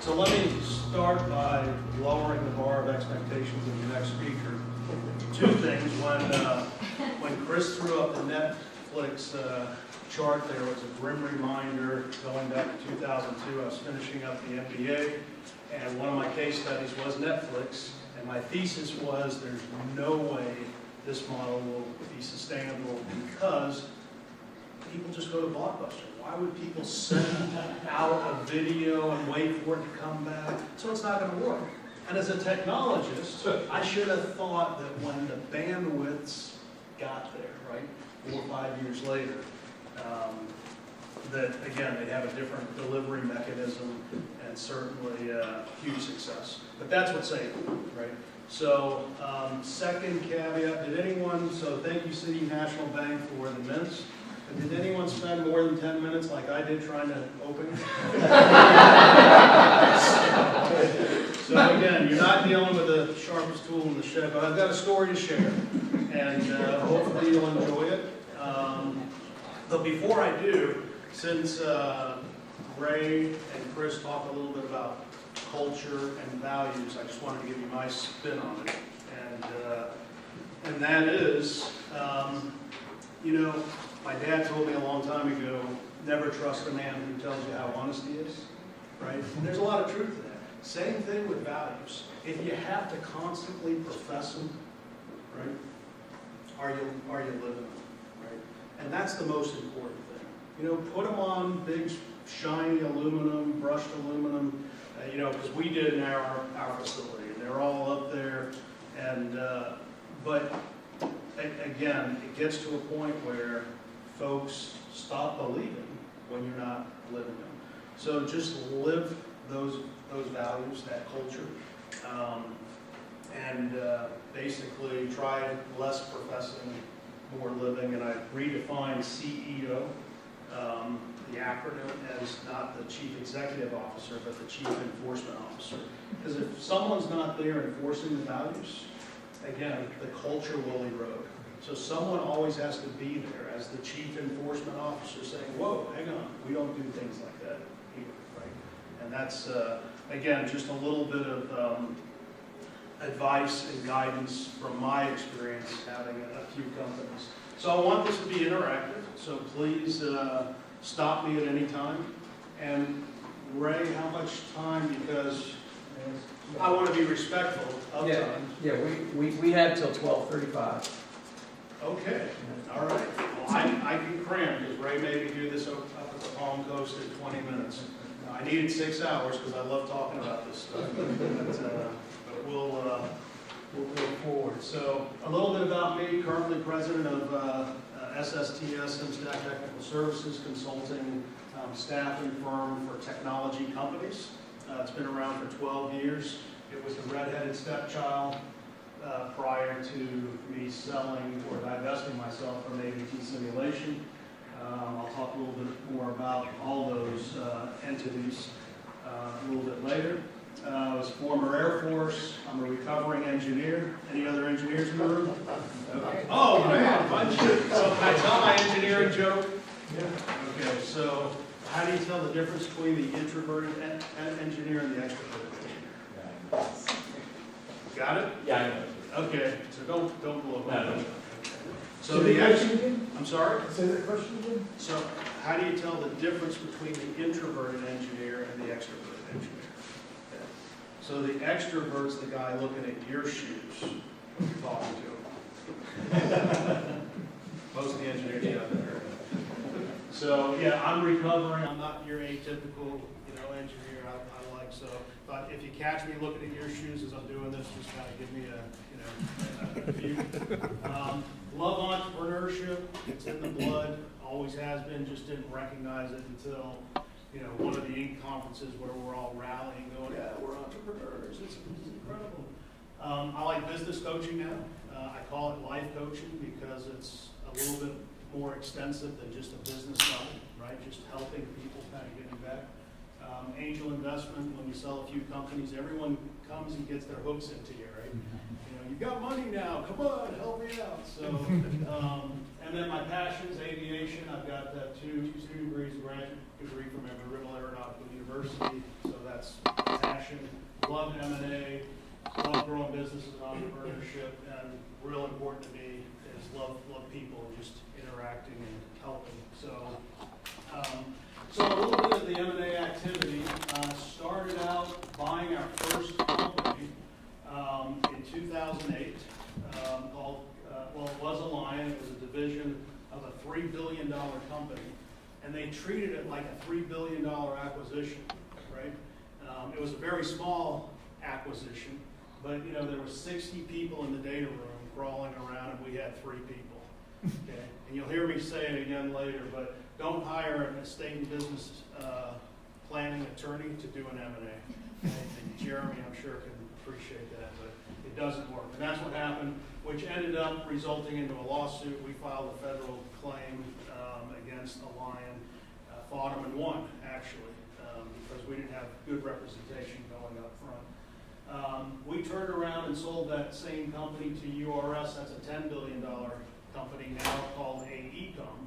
So let me start by lowering the bar of expectations of your next speaker. Two things. When Chris threw up the Netflix chart, there was a grim reminder going back to 2002. I was finishing up the MBA, and one of my case studies was Netflix. And my thesis was there's no way this model will be sustainable because people just go to Blockbuster. Why would people send out a video and wait for it to come back? So it's not going to work. And as a technologist, I should have thought that when the bandwidths got there, right, 4 or 5 years later, that again, they'd have a different delivery mechanism and certainly huge success. But that's what saved it, right? So second caveat, so thank you City National Bank for the minutes. Did anyone spend more than 10 minutes like I did trying to open it? So again, you're not dealing with the sharpest tool in the shed, but I've got a story to share, and hopefully you'll enjoy it. But before I do, since Ray and Chris talked a little bit about culture and values, I just wanted to give you my spin on it. And that is, my dad told me a long time ago, never trust a man who tells you how honest he is, right? And there's a lot of truth to that. Same thing with values. If you have to constantly profess them, right, are you living them, right? And that's the most important thing. Put them on big, shiny aluminum, brushed aluminum, because we did in our facility. And they're all up there. And, but again, it gets to a point where folks stop believing when you're not living them. So just live those values, that culture, and basically try less professing, more living. And I redefined CEO, the acronym, as not the chief executive officer, but the chief enforcement officer. Because if someone's not there enforcing the values, again, the culture will erode. So someone always has to be there as the chief enforcement officer saying, whoa, hang on, we don't do things like that here, right? And that's, again, just a little bit of advice and guidance from my experience having a few companies. So I want this to be interactive, so please stop me at any time. And Ray, how much time, because I want to be respectful of time. Yeah, we had till 12:35. Okay, all right. Well, I can cram, because Ray made me do this up at the Palm Coast in 20 minutes. I needed 6 hours, because I love talking about this stuff. But we'll go forward. So a little bit about me, currently president of SSTS, SimStack Technical Services, consulting staffing firm for technology companies. It's been around for 12 years. It was the redheaded stepchild prior to me selling or divesting myself from AVT Simulation. I'll talk a little bit more about all those entities a little bit later. I was former Air Force. I'm a recovering engineer. Any other engineers in the room? Okay. Oh man, so can I tell my engineering joke? Yeah. Okay, so how do you tell the difference between the introverted engineer and the extroverted engineer? Got it? Yeah, I know. Okay, so don't blow up. No. So the I'm sorry? Say that question again? So how do you tell the difference between the introverted engineer and the extroverted engineer? Okay. So the extrovert's the guy looking at your shoes when you're talking to him. Most of the engineers out there. So yeah, I'm recovering. I'm not your atypical, engineer. I like so. But if you catch me looking at your shoes as I'm doing this, just kind of give me a view. Love entrepreneurship. It's in the blood. Always has been. Just didn't recognize it until one of the Inc. conferences where we're all rallying, going, "Yeah, we're entrepreneurs. It's incredible." I like business coaching now. I call it life coaching because it's a little bit more extensive than just a business level, right? Just helping people kind of getting back. Angel investment, when we sell a few companies, everyone comes and gets their hooks into you, right? You've got money now, come on, help me out. So, and then my passions, aviation. I've got two degrees, a graduate degree from Embry-Riddle Aeronautical University, so that's passion. Love M&A, love growing businesses and entrepreneurship, and real important to me is love people, just interacting and helping. So a little bit of the M&A activity. Started out buying our first company in 2008 called, it was Alliant. It was a division of a $3 billion company, and they treated it like a $3 billion acquisition, right? It was a very small acquisition, but there were 60 people in the data room crawling around, and we had 3 people. Okay, and you'll hear me say it again later, but don't hire an estate and business planning attorney to do an M&A. Okay? And Jeremy, I'm sure, can appreciate that, but it doesn't work. And that's what happened, which ended up resulting into a lawsuit. We filed a federal claim against Alliant, fought them and won, actually, because we didn't have good representation going up front. We turned around and sold that same company to URS. That's a $10 billion company now called AECOM.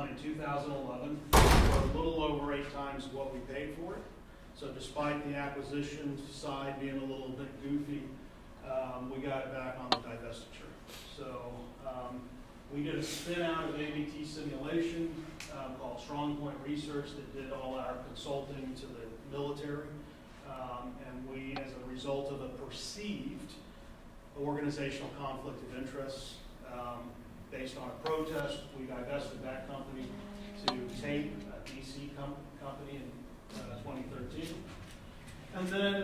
In 2011, for a little over 8 times what we paid for it. So despite the acquisition side being a little bit goofy, we got it back on the divestiture. So we did a spin out of ABT Simulation called Strong Point Research that did all our consulting to the military. And we, as a result of a perceived organizational conflict of interest, based on a protest, we divested that company to TAPE, a DC company in 2013. And then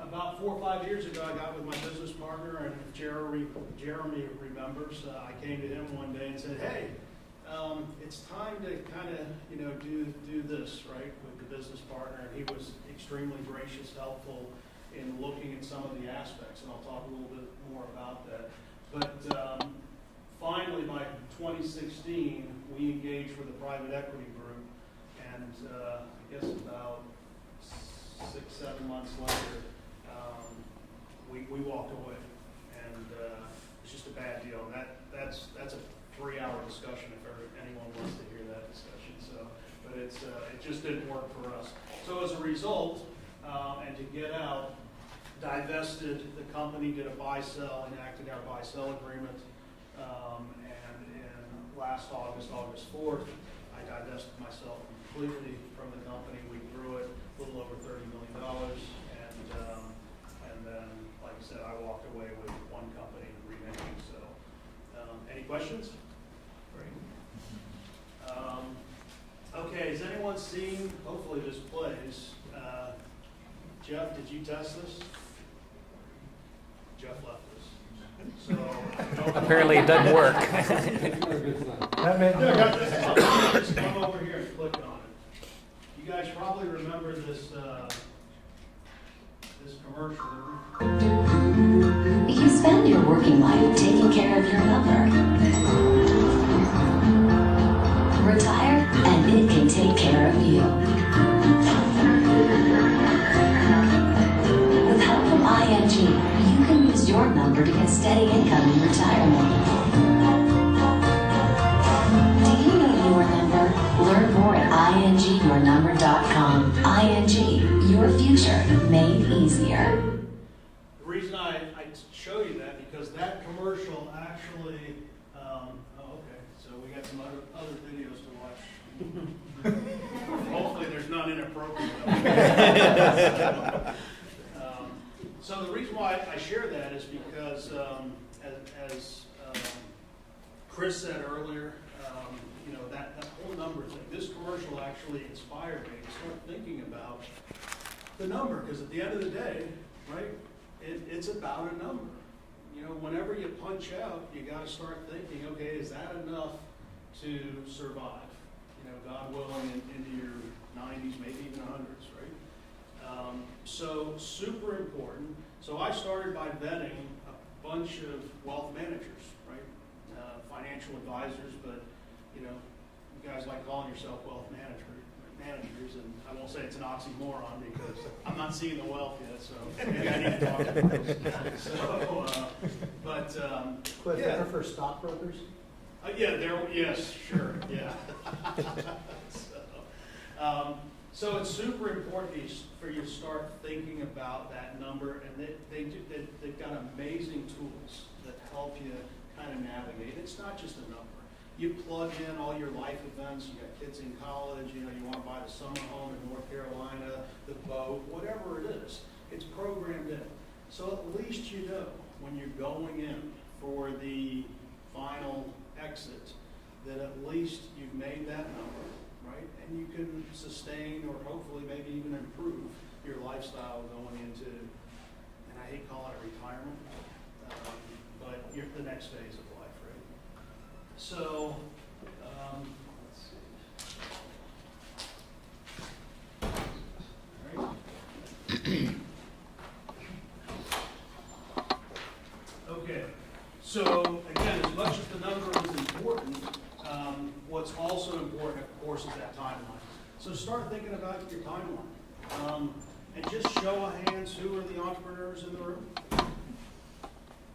about 4 or 5 years ago, I got with my business partner, and if Jeremy remembers, I came to him one day and said, hey, it's time to kind of do this, right, with the business partner. And he was extremely gracious, helpful in looking at some of the aspects, and I'll talk a little bit more about that. But finally, by 2016, we engaged with a private equity group, and I guess about 6-7 months later, we walked away, and it's just a bad deal. And that's a 3-hour discussion if anyone wants to hear that discussion. So, but it just didn't work for us. So as a result, and to get out, divested the company, did a buy-sell, enacted our buy-sell agreement. And in last August 4th, I divested myself completely from the company. We grew it a little over $30 million, and then, like I said, I walked away with one company remaining. So, any questions? Great. Okay, has anyone seen? Hopefully, this plays. Jeff, did you test this? Jeff left us. So apparently it doesn't work. That meant just come over here and click on it. You guys probably remember this this commercial. You spend your working life taking care of your number. Retire, and it can take care of you. With help from ING, you can use your number to get steady income in retirement. Do you know your number? Learn more at ingyournumber.com. ING, your future made easier. The reason I show you that, because that commercial actually, okay, so we got some other videos to watch. Hopefully there's none inappropriate. So the reason why I share that is because, as Chris said earlier, that whole number thing, this commercial actually inspired me to start thinking about the number, because at the end of the day, right, it's about a number. Whenever you punch out, you got to start thinking, okay, is that enough to survive? God willing, into your 90s, maybe even 100s, right? So super important. So I started by vetting a bunch of wealth managers, right? Financial advisors, but you guys like calling yourself wealth managers, and I won't say it's an oxymoron because I'm not seeing the wealth yet, so maybe I need to talk to them. So, Cliff, yeah. they're for stockbrokers? Yes, sure, yeah. So it's super important for you to start thinking about that number, and they've got amazing tools that help you kind of navigate. It's not just a number. You plug in all your life events, you got kids in college, you want to buy the summer home in North Carolina, the boat, whatever it is, it's programmed in. So at least you know when you're going in for the final exit that at least you've made that number, right? And you can sustain or hopefully maybe even improve your lifestyle going into, and I hate calling it retirement, but you're the next phase of life, right? So, let's see. All right. Okay. So again, as much as the number is important, what's also important, of course, is that timeline. So start thinking about your timeline. And just show of hands, who are the entrepreneurs in the room?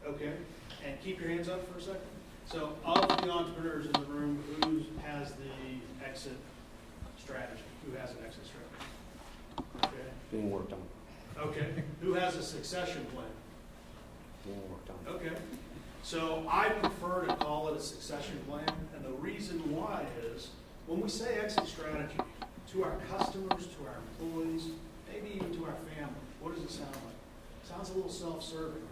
Okay. And keep your hands up for a second. So of the entrepreneurs in the room, who has the exit strategy? Who has an exit strategy? Okay. Being worked on. Okay. Who has a succession plan? Being worked on. Okay. So I prefer to call it a succession plan, and the reason why is when we say exit strategy to our customers, to our employees, maybe even to our family, what does it sound like? It sounds a little self-serving, right?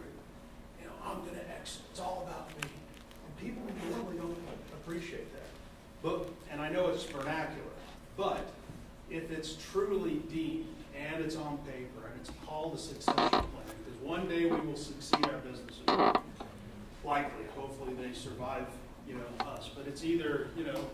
I'm going to exit. It's all about me. And people normally don't appreciate that. But, and I know it's vernacular, but if it's truly deep and it's on paper and it's called a succession plan, because one day we will succeed our businesses. Likely, hopefully they survive, us. But it's either, don't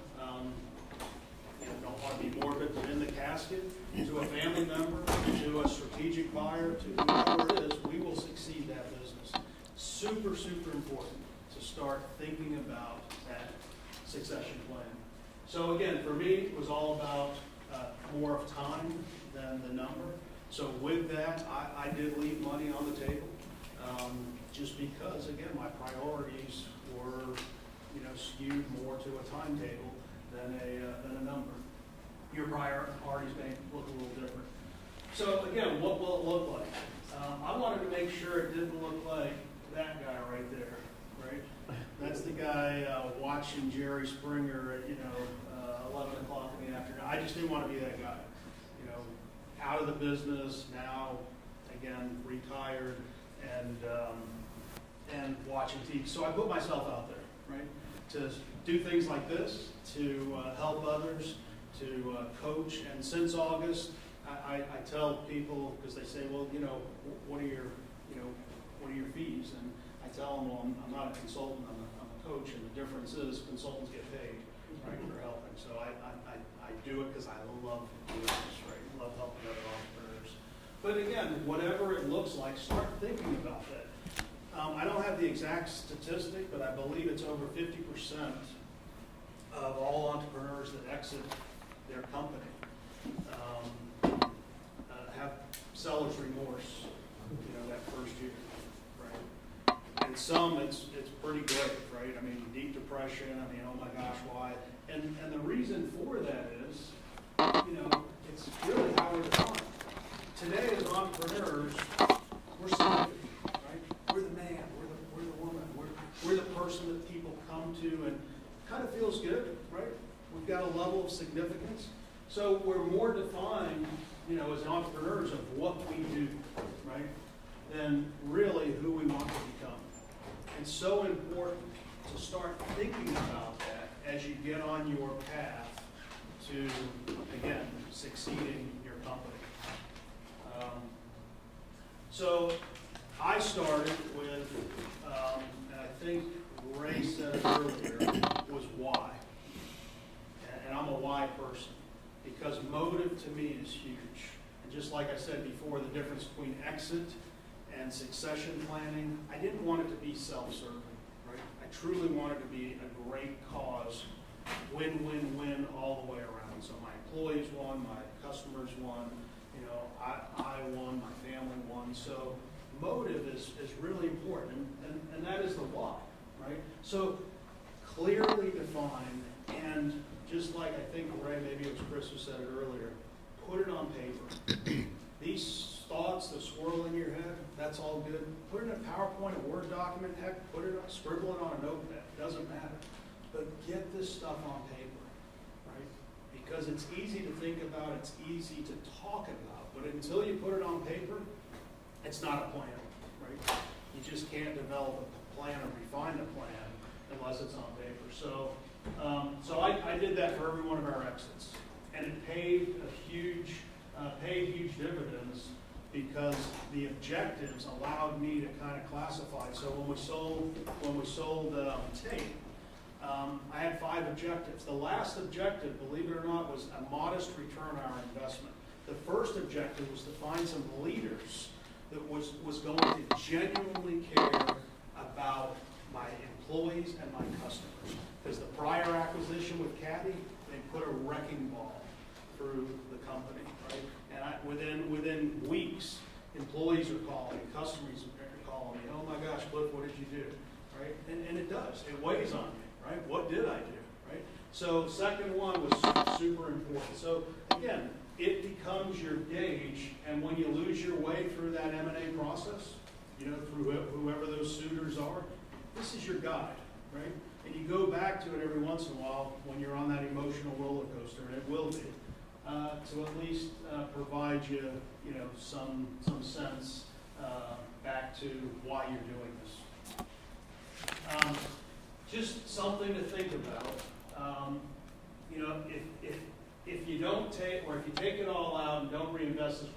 want to be morbid, but in the casket, to a family member, to a strategic buyer, to whoever it is, we will succeed that business. Super, super important to start thinking about that succession plan. So again, for me, it was all about more of time than the number. So with that, I did leave money on the table. Just because, again, my priorities were, skewed more to a timetable than a number. Your priorities may look a little different. So again, what will it look like? I wanted to make sure it didn't look like that guy right there, right? That's the guy watching Jerry Springer at 11 o'clock in the afternoon. I just didn't want to be that guy. Out of the business now, again, retired, and watching TV. So I put myself out there, right, to do things like this, to help others, to coach. And since August, I tell people, because they say, well, what are your fees? And I tell them, well, I'm not a consultant, I'm a coach, and the difference is consultants get paid, right, for helping. So I do it because I love doing this, right? Love helping other entrepreneurs. But again, whatever it looks like, start thinking about that. I don't have the exact statistic, but I believe it's over 50% of all entrepreneurs that exit their company have seller's remorse, that first year, right? And some, it's pretty great, right? I mean, deep depression. I mean, oh my gosh, why? And the reason for that is, it's really how we're defined. Today, as entrepreneurs, we're significant, right? We're the man, we're the woman, we're the person that people come to and kind of feels good, right? We've got a level of significance. So we're more defined, as entrepreneurs of what we do, right? Than really who we want to become. And so important to start thinking about that as you get on your path to, again, succeeding your company. So I started with, and I think Ray said it earlier, was why. And I'm a why person because motive to me is huge. And just like I said before, the difference between exit and succession planning, I didn't want it to be self-serving, right? I truly wanted it to be a great cause win-win-win all the way around. So my employees won, my customers won, you know, I won, my family won. So motive is really important, and that is the why, right? So clearly defined, and just like I think Ray, maybe it was Chris who said it earlier, put it on paper. These thoughts that swirl in your head, that's all good. Put it in a PowerPoint, a Word document, heck, scribble it on a notepad, doesn't matter. But get this stuff on paper, right? Because it's easy to think about, it's easy to talk about, but until you put it on paper, it's not a plan, right? You just can't develop a plan or refine a plan unless it's on paper. So, I did that for every one of our exits, and it paid huge dividends because the objectives allowed me to kind of classify. So when we sold tape, I had 5 objectives. The last objective, believe it or not, was a modest return on our investment. The first objective was to find some leaders that was going to genuinely care about my employees and my customers. Because the prior acquisition with Caddy, they put a wrecking ball through the company, right? And within weeks, employees are calling, customers are calling me, oh my gosh, Cliff, what did you do, right? And it does, it weighs on me, right? What did I do, right? So second one was super important. So again, it becomes your gauge, and when you lose your way through that M&A process, you know, through whoever those suitors are, this is your guide, right? And you go back to it every once in a while when you're on that emotional roller coaster, and it will be, to at least provide you, you know, some sense back to why you're doing this. Just something to think about. You know, if you don't take, or if you take it all out and don't reinvest this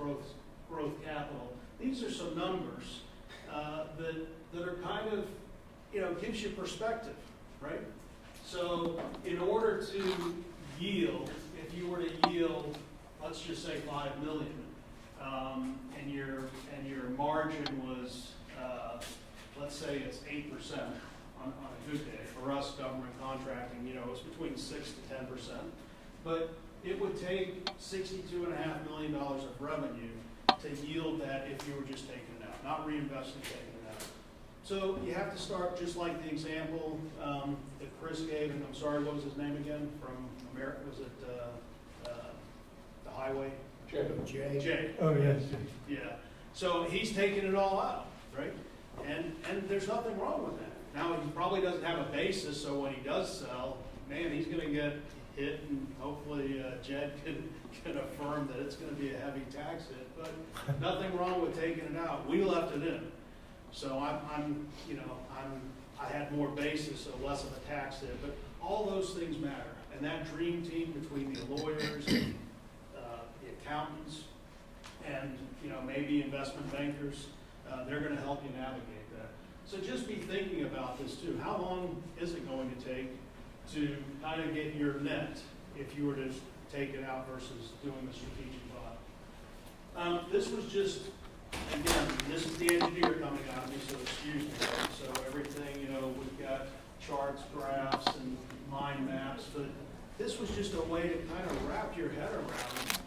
growth capital, these are some numbers that are kind of, you know, gives you perspective, right? So in order to yield, if you were to yield, let's just say $5 million, and your margin was, let's say it's 8% on a good day. For us, government contracting, you know, it's between 6 to 10%. But it would take $62.5 million of revenue to yield that if you were just taking it out, not reinvesting, taking it out. So you have to start just like the example that Chris gave, and I'm sorry, what was his name again? From America, was it the highway? Jay. Oh, yes. Yeah. So he's taking it all out, right? And there's nothing wrong with that. Now, he probably doesn't have a basis, so when he does sell, man, he's going to get hit, and hopefully Jed can affirm that it's going to be a heavy tax hit. But nothing wrong with taking it out. We left it in. So I had more basis, so less of a tax hit. But all those things matter. And that dream team between the lawyers and the accountants and, you know, maybe investment bankers, they're going to help you navigate that. So just be thinking about this too. How long is it going to take to kind of get your net if you were to take it out versus doing the strategic buy? This was just, again, this is the engineer coming out of me, so excuse me. Right? So everything, you know, we've got charts, graphs, and mind maps, but this was just a way to kind of wrap your head around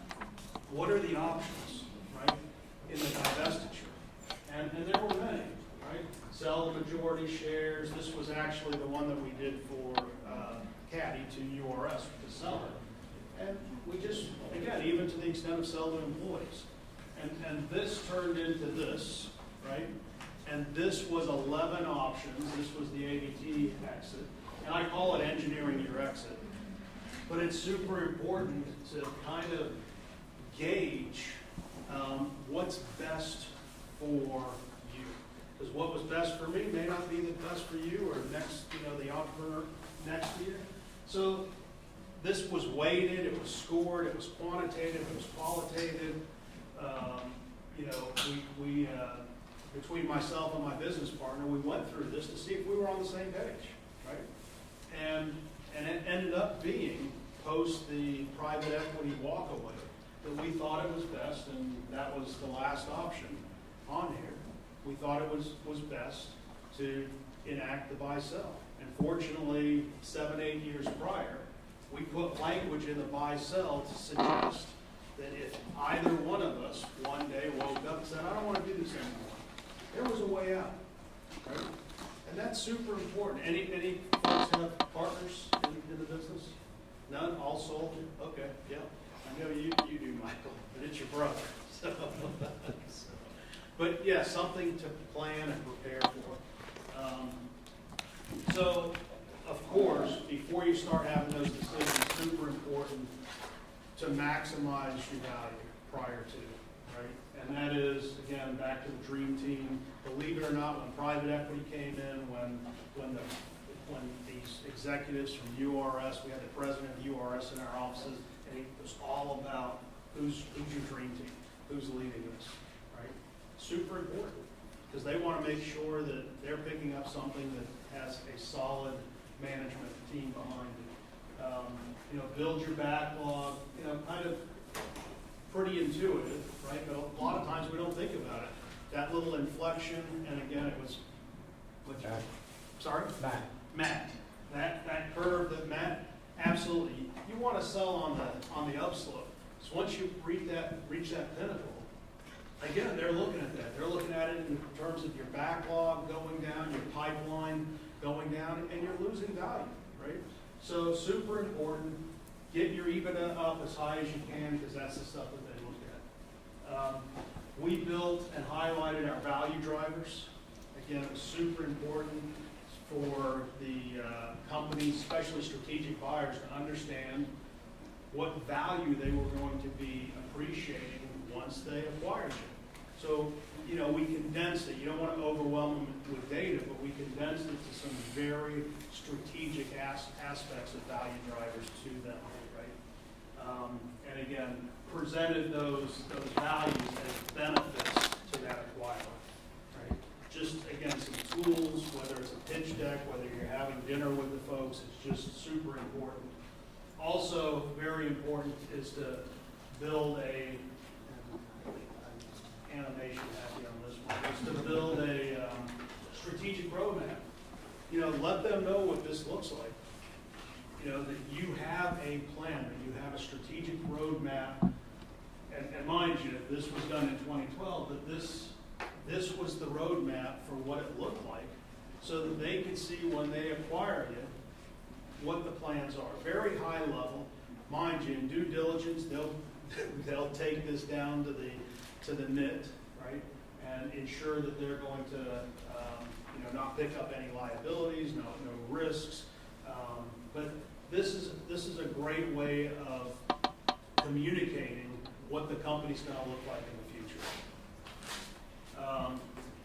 what are the options, right, in the divestiture. And there were many, right? Sell the majority shares. This was actually the one that we did for Caddy to URS to sell it. And we just, again, even to the extent of sell to employees. And this turned into this, right? And this was 11 options. This was the ABT exit. And I call it engineering your exit. But it's super important to kind of gauge what's best for you. Because what was best for me may not be the best for you or next, you know, the entrepreneur next year. So this was weighted, it was scored, it was quantitative, it was qualitative. You know, we between myself and my business partner, we went through this to see if we were on the same page, right? And it ended up being, post the private equity walkaway, that we thought it was best, and that was the last option on here. We thought it was best to enact the buy-sell. And fortunately, 7-8 years prior, we put language in the buy-sell to suggest that if either one of us one day woke up and said, I don't want to do this anymore, there was a way out, right? And that's super important. Any folks have partners in the business? None? All sold? Okay, yeah. I know you do, Michael, but it's your brother. But yeah, something to plan and prepare for. So, of course, before you start having those decisions, super important to maximize your value prior to, right? And that is, again, back to the dream team. Believe it or not, when private equity came in, when these executives from URS, we had the president of URS in our offices, and it was all about who's your dream team, who's leading this, right? Super important, because they want to make sure that they're picking up something that has a solid management team behind it. Build your backlog, kind of pretty intuitive, right? But a lot of times we don't think about it. That little inflection, and again, it was, sorry? Matt. That curve that Matt, absolutely. You want to sell on the upslope. So once you reach that pinnacle, again, they're looking at that. They're looking at it in terms of your backlog going down, your pipeline going down, and you're losing value, right? So super important. Get your EBITDA up as high as you can, because that's the stuff that they look at. We built and highlighted our value drivers. Again, it was super important for the companies, especially strategic buyers, to understand what value they were going to be appreciating once they acquired you. So, we condensed it. You don't want to overwhelm them with data, but we condensed it to some very strategic aspects of value drivers to them, right? And again, presented those values as benefits to that acquirer, right? Just, again, some tools, whether it's a pitch deck, whether you're having dinner with the folks, it's just super important. Also, very important is to build a animation happy on this one, is to build a strategic roadmap. Let them know what this looks like. That you have a plan, that you have a strategic roadmap. And mind you, this was done in 2012, but this was the roadmap for what it looked like, so that they could see when they acquire you what the plans are. Very high level. Mind you, in due diligence, they'll take this down to the nit, right, and ensure that they're going to not pick up any liabilities, no risks. But this is a great way of communicating what the company's going to look like in the future.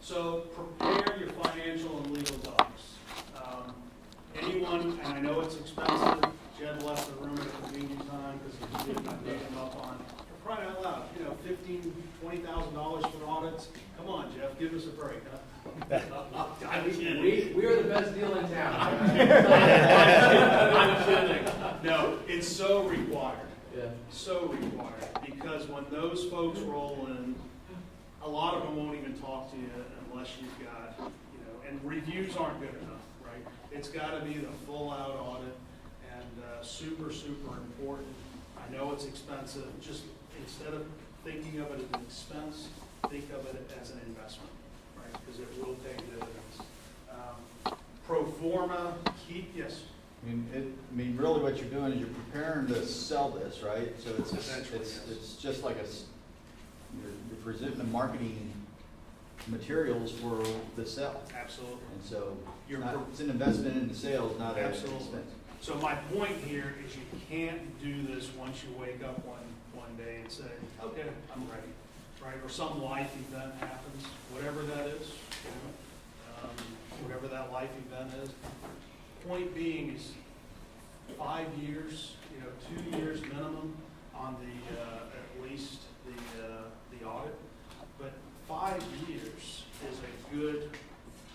So prepare your financial and legal docs. Anyone, and I know it's expensive, Jed left the room at a convenient time because he did not dig him up on, for crying out loud, $15,000, $20,000 for audits. Come on, Jeff, give us a break, huh? I'm kidding. We are the best deal in town. I'm kidding. No, it's so required. Yeah. So required, because when those folks roll in, a lot of them won't even talk to you unless you've got, and reviews aren't good enough, right? It's got to be the full-out audit, and super, super important. I know it's expensive. Just instead of thinking of it as an expense, think of it as an investment, right? Because it will pay dividends. Pro forma, yes. Really what you're doing is you're preparing to sell this, right? So Essentially, yes. it's just like you're presenting the marketing materials for the sell. Absolutely. And so You're it's an investment in the sales, not an Absolutely. expense. So my point here is you can't do this once you wake up one day and say, okay, I'm ready, right? Or some life event happens, whatever that is, whatever that life event is. Point being is 5 years, 2 years minimum on the, at least the audit. But 5 years is a good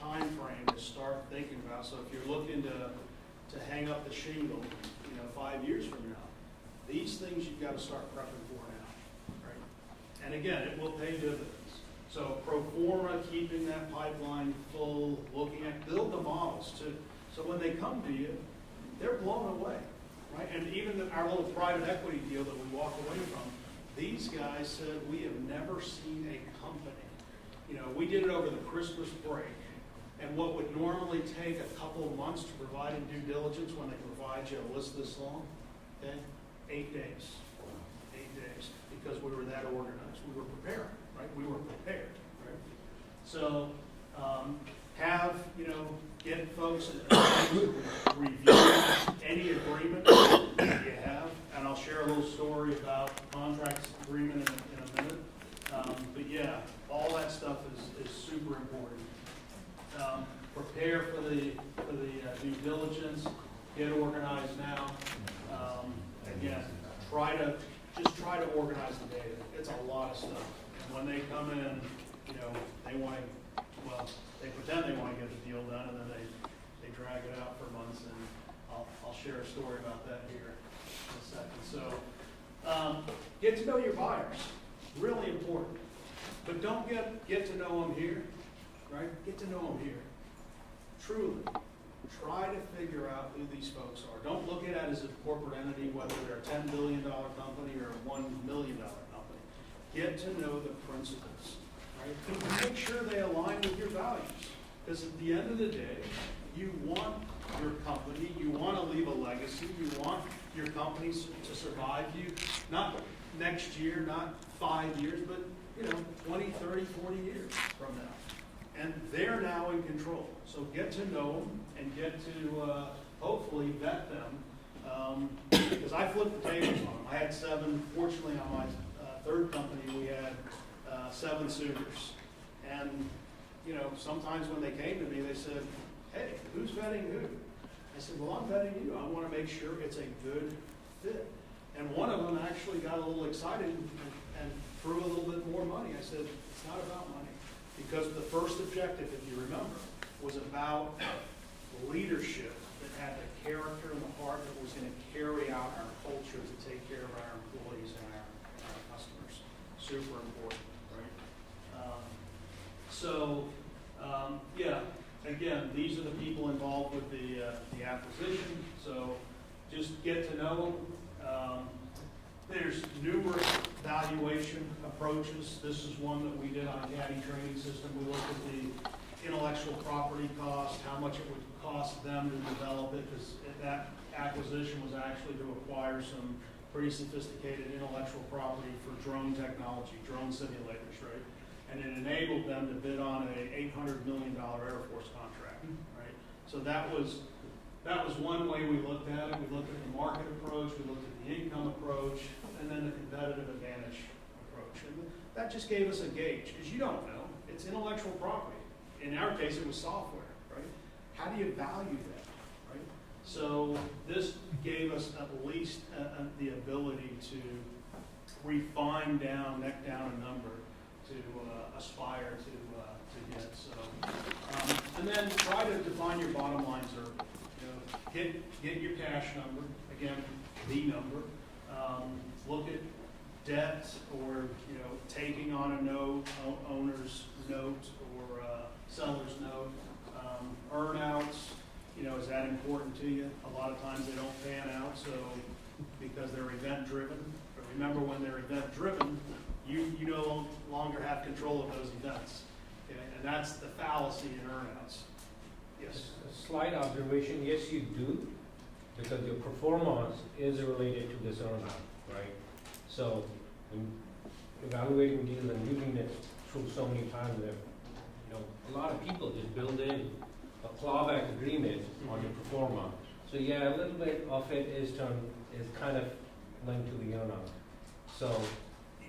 time frame to start thinking about. So if you're looking to hang up the shingle, 5 years from now, these things you've got to start prepping for now, right? And again, it will pay dividends. So pro forma, keeping that pipeline full, build the models too. So when they come to you, they're blown away. right? And even our little private equity deal that we walked away from, these guys said, we have never seen a company. You know, we did it over the Christmas break, and what would normally take a couple of months to provide in due diligence when they provide you a list this long, okay, 8 days. 8 days, because we were that organized. We were prepared, right? We were prepared, right? So, get folks to review any agreement that you have, and I'll share a little story about contracts agreement in a minute. But yeah, all that stuff is super important. Prepare for the due diligence, get organized now. Again, try to organize the data. It's a lot of stuff. And when they come in, they pretend they want to get the deal done, and then they drag it out for months, and I'll share a story about that here in a second. So, get to know your buyers. Really important. But don't get to know them here, right? Get to know them here. Truly. Try to figure out who these folks are. Don't look at it as a corporate entity, whether they're a $10 billion company or a $1 million company. Get to know the principals, right? And make sure they align with your values. Because at the end of the day, you want your company, you want to leave a legacy, you want your companies to survive you, not next year, not 5 years, but 20, 30, 40 years from now. And they're now in control. So get to know them and get to hopefully vet them. Because I flipped the tables on them. I had 7, fortunately on my third company we had 7 suitors. And sometimes when they came to me they said, hey, who's vetting who? I said, well, I'm vetting you. I want to make sure it's a good fit. And one of them actually got a little excited and threw a little bit more money. I said, it's not about money. Because the first objective, if you remember, was about leadership that had the character and the heart that was going to carry out our culture to take care of our employees and our customers. Super important, right? Again, these are the people involved with the acquisition. So just get to know them. There's numerous valuation approaches. This is one that we did on a caddy training system. We looked at the intellectual property cost, how much it would cost them to develop it, because that acquisition was actually to acquire some pretty sophisticated intellectual property for drone technology, drone simulators, right? And it enabled them to bid on an $800 million Air Force contract, right? So that was one way we looked at it. We looked at the market approach, we looked at the income approach, and then the competitive advantage approach. And that just gave us a gauge, because you don't know. It's intellectual property. In our case, it was software, right? How do you value that, right? So this gave us at least the ability to refine down, neck down a number to aspire to get. So, and then try to define your bottom lines early. Get your cash number, again, the number. Look at debt or, taking on a note, owner's note or seller's note. Earnouts, is that important to you? A lot of times they don't pan out, so because they're event driven. But remember, when they're event driven, you no longer have control of those events. Okay? And that's the fallacy in earnouts. Yes. A slight observation, yes you do, because your performance is related to this earnout, right? So, when evaluating deals, and you've been through so many times that, a lot of people just build in a clawback agreement on your performance. So yeah, a little bit of it is kind of linked to the earnout. So.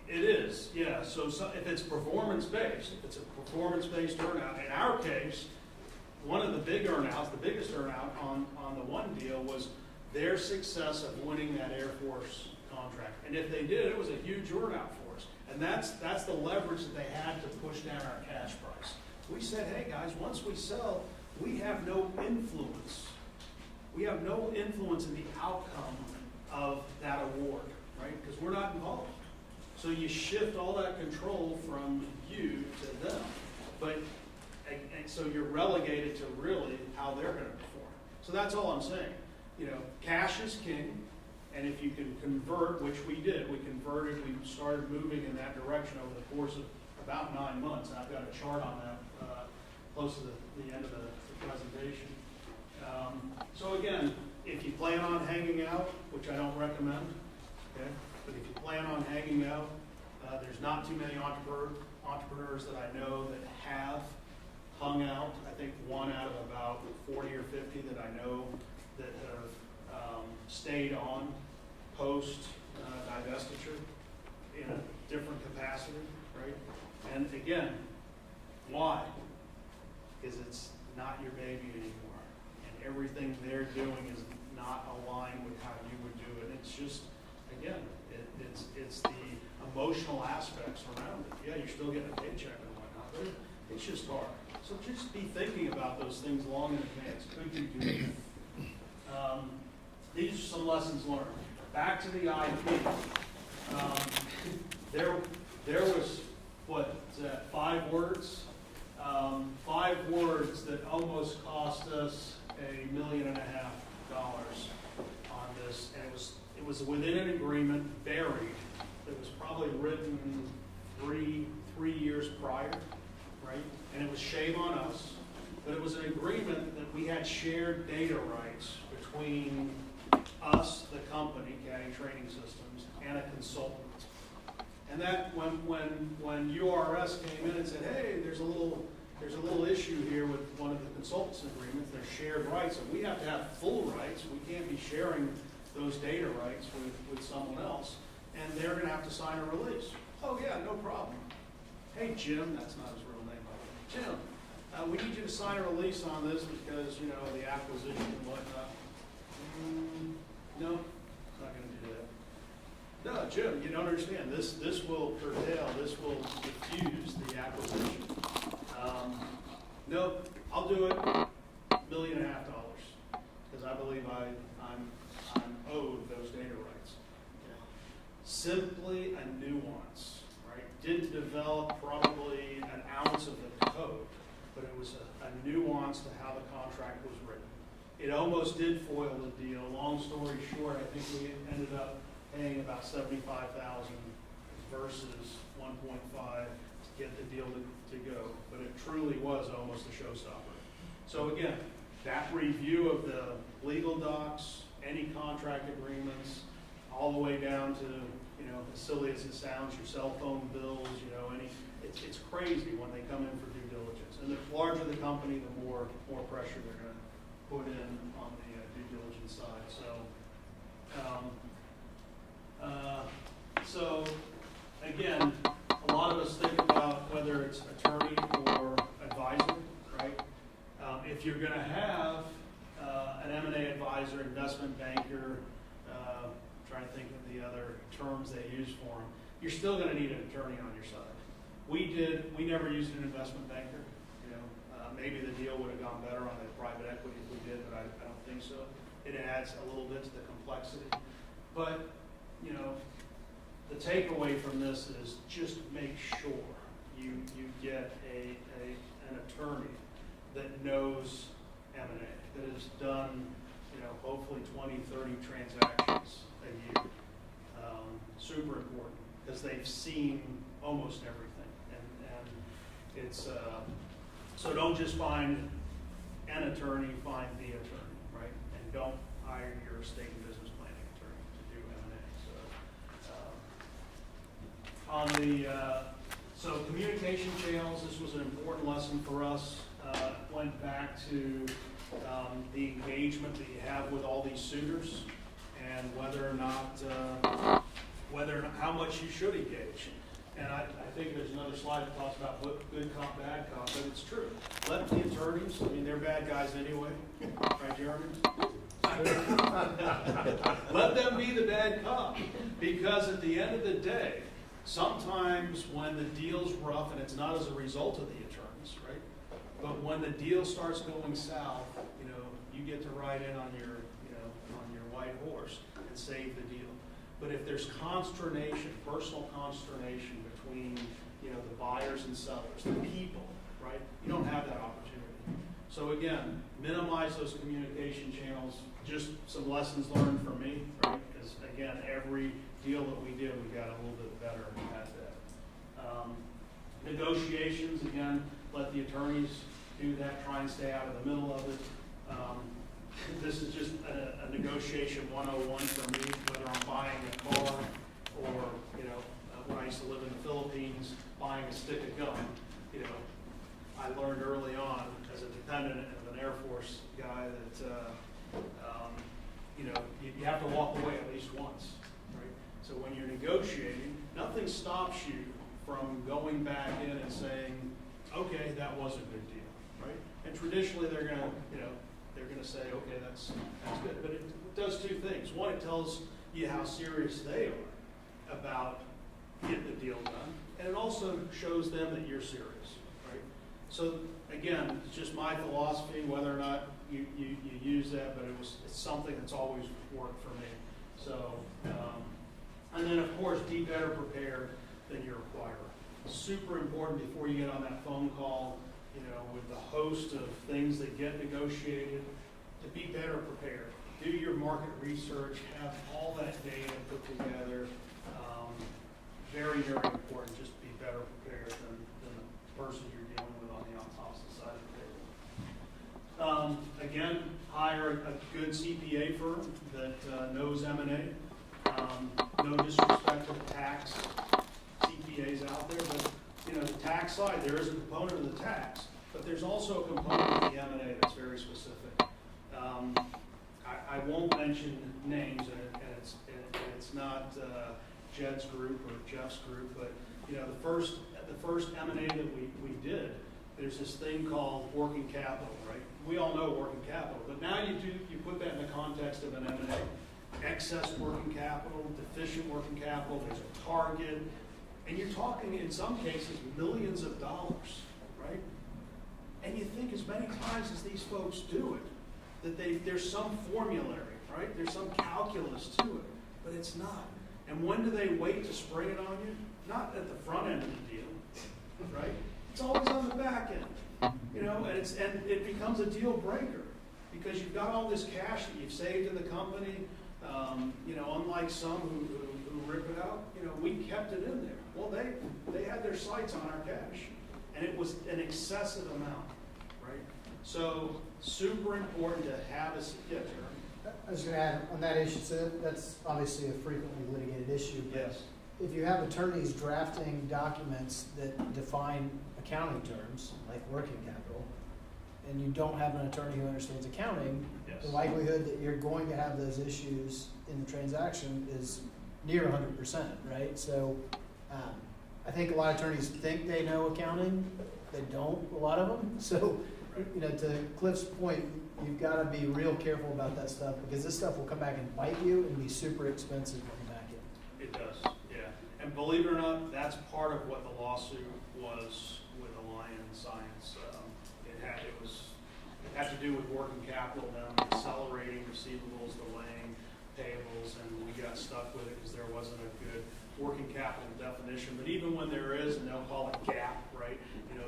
It is, yeah. So if it's performance-based, if it's a performance-based earnout, in our case, one of the big earnouts, the biggest earnout on the one deal was their success of winning that Air Force contract. And if they did, it was a huge earnout for us. And that's the leverage that they had to push down our cash price. We said, hey guys, once we sell, we have no influence. We have no influence in the outcome of that award, right? Because we're not involved. So you shift all that control from you to them. And so you're relegated to really how they're going to perform. So that's all I'm saying. Cash is king. And if you can convert, which we did, we converted, we started moving in that direction over the course of about 9 months. And I've got a chart on that close to the end of the presentation. So again, if you plan on hanging out, which I don't recommend, okay, but if you plan on hanging out, there's not too many entrepreneurs that I know that have hung out. I think one out of about 40 or 50 that I know that have stayed on post divestiture in a different capacity, right? And again, why? Because it's not your baby anymore, and everything they're doing is not aligned with how you would do it. It's just, again, it's the emotional aspects around it. Yeah, you're still getting a paycheck and whatnot, but it's just hard. So just be thinking about those things long in advance. Could you do it? These are some lessons learned. Back to the IP. There was, what, 5 words? 5 words that almost cost us $1.5 million on this, and it was within an agreement, buried. It was probably written three years prior, right? And it was shame on us, but it was an agreement that we had shared data rights between us, the company, Caddy Training Systems, and a consultant. And that when URS came in and said, hey, there's a little issue here with one of the consultants' agreements, they're shared rights, and we have to have full rights. We can't be sharing those data rights with someone else, and they're going to have to sign a release. Oh yeah, no problem. Hey Jim, that's not his real name, by the way. Jim, we need you to sign a release on this because, you know, the acquisition and whatnot. No, it's not going to do that. No, Jim, you don't understand. This will curtail, this will diffuse the acquisition. No, I'll do it. $1.5 million, because I believe I'm owed those data rights. Simply a nuance, right? Didn't develop probably an ounce of the code, but it was a nuance to how the contract was written. It almost did foil the deal. Long story short, I think we ended up paying about $75,000 versus 1.5 to get the deal to go. But it truly was almost a showstopper. So again, that review of the legal docs, any contract agreements, all the way down to, you know, as silly as it sounds, your cell phone bills, you know, it's crazy when they come in for due diligence. And the larger the company, the more pressure they're going to put in on the due diligence side. So again, a lot of us think about whether it's attorney or advisor, right? If you're going to have an M&A advisor, investment banker, trying to think of the other terms they use for them, you're still going to need an attorney on your side. We never used an investment banker. You know, maybe the deal would have gone better on the private equity if we did, but I don't think so. It adds a little bit to the complexity. But, you know, the takeaway from this is just make sure you get an attorney that knows M&A, that has done, you know, hopefully 20, 30 transactions a year. Super important, because they've seen almost everything. And it's, so don't just find an attorney, find the attorney, right? And don't hire your estate and business planning attorney to do M&A. So communication channels, this was an important lesson for us. Went back to the engagement that you have with all these suitors, and whether or not, how much you should engage. And I think there's another slide that talks about good cop, bad cop, but it's true. Let the attorneys, I mean, they're bad guys anyway, right, Jeremy? Let them be the bad cop, because at the end of the day, sometimes when the deal's rough, and it's not as a result of the attorneys, right? But when the deal starts going south, you know, you get to ride in on your, you know, on your white horse and save the deal. But if there's consternation, personal consternation between, you know, the buyers and sellers, the people, right? You don't have that opportunity. So again, minimize those communication channels. Just some lessons learned from me, right? because again, every deal that we did, we got a little bit better at that. Negotiations, again, let the attorneys do that, try and stay out of the middle of it. This is just a negotiation 101 for me, whether I'm buying a car or, when I used to live in the Philippines, buying a stick of gum. I learned early on as a dependent of an Air Force guy that, you have to walk away at least once, right? So when you're negotiating, nothing stops you from going back in and saying, okay, that was a good deal, right? And traditionally, they're gonna say, okay, that's good. But it does two things. One, it tells you how serious they are about getting the deal done, and it also shows them that you're serious, right? So again, it's just my philosophy, whether or not you use that, but it's something that's always worked for me. So, and then of course, be better prepared than your acquirer. Super important before you get on that phone call, with the host of things that get negotiated, to be better prepared. Do your market research, have all that data put together. Very, very important, just be better prepared than the person you're dealing with on the opposite side of the table. Again, hire a good CPA firm that knows M&A. No disrespect to the tax CPAs out there, but the tax side, there is a component of the tax, but there's also a component of the M&A that's very specific. I won't mention names, and it's not Jed's group or Jeff's group, but the first M&A that we did, there's this thing called working capital, right? We all know working capital, but now you put that in the context of an M&A. Excess working capital, deficient working capital, there's a target, and you're talking in some cases millions of dollars, right? And you think as many times as these folks do it, that there's some formulary, right? There's some calculus to it, but it's not. And when do they wait to spring it on you? Not at the front end of the deal, right? It's always on the back end, and it becomes a deal breaker because you've got all this cash that you've saved in the company. Unlike some who rip it out, we kept it in there. Well, they had their sights on our cash, and it was an excessive amount, right? So super important to have a Jeremy. I was going to add on that issue, so that's obviously a frequently litigated issue. But Yes. if you have attorneys drafting documents that define accounting terms, like working capital, and you don't have an attorney who understands accounting, Yes. the likelihood that you're going to have those issues in the transaction is near 100%, right? So I think a lot of attorneys think they know accounting. They don't, a lot of them. So, to Cliff's point, you've got to be real careful about that stuff because this stuff will come back and bite you and be super expensive on the back end. It does, yeah. And believe it or not, that's part of what the lawsuit was with Alliance Science. It had to do with working capital, them accelerating receivables, delaying payables, and we got stuck with it because there wasn't a good working capital definition. But even when there is, and they'll call it GAAP, right?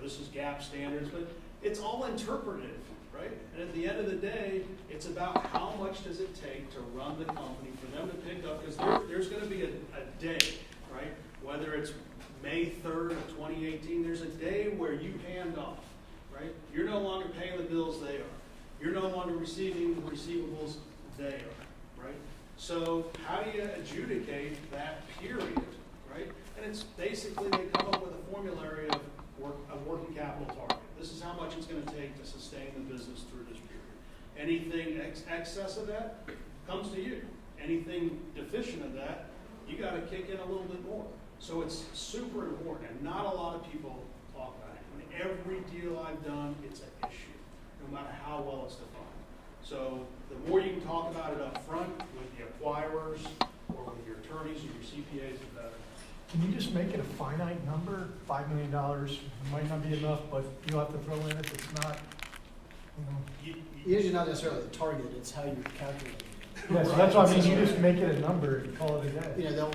This is GAAP standards, but it's all interpretive, right? And at the end of the day, it's about how much does it take to run the company for them to pick up, because there's going to be a day, right? Whether it's May 3rd of 2018, there's a day where you hand off, right? You're no longer paying the bills, they are. You're no longer receiving the receivables, they are, right? So how do you adjudicate that period, right? And it's basically they come up with a formulary of a working capital target. This is how much it's going to take to sustain the business through this period. Anything excess of that comes to you. Anything deficient of that, you got to kick in a little bit more. So it's super important, and not a lot of people talk about it. I mean, every deal I've done, it's an issue, no matter how well it's defined. So the more you can talk about it up front with the acquirers or with your attorneys or your CPAs, the better. Can you just make it a finite number? $5 million might not be enough, but you'll have to throw in if it's not, Usually not necessarily the target, it's how you calculate it. Yeah, so that's what I mean, you just make it a number and call it a day. They'll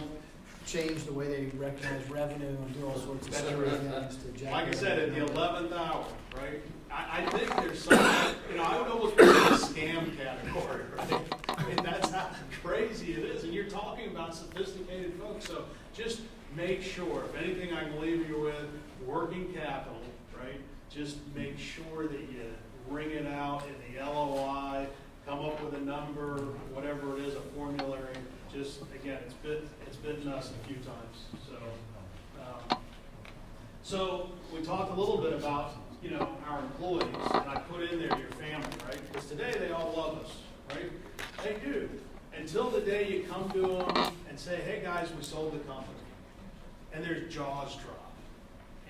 change the way they recognize revenue and do all sorts of That's silly right. things to jack Like I it said, up. at the 11th hour, right? I think there's some, I would almost put it in the scam category, right? mean, that's how crazy it is, and you're talking about sophisticated folks, so just make sure, if anything I can leave you with, working capital, right? Just make sure that you ring it out in the LOI, come up with a number, whatever it is, a formulary. Just, again, it's bitten us a few times, so we talked a little bit about, you know, our employees, and I put in there your family, right? Because today they all love us, right? They do. Until the day you come to them and say, hey guys, we sold the company. And their jaws drop.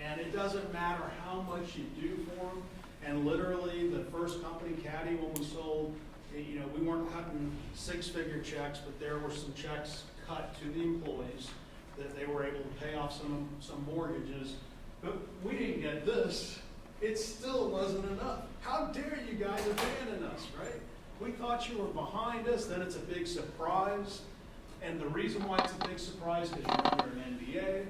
And it doesn't matter how much you do for them. And literally the first company, Caddy, when we sold, you know, we weren't cutting six-figure checks, but there were some checks cut to the employees that they were able to pay off some mortgages. But we didn't get this. It still wasn't enough. How dare you guys abandon us, right? We thought you were behind us, then it's a big surprise. And the reason why it's a big surprise is because you're under an NDA,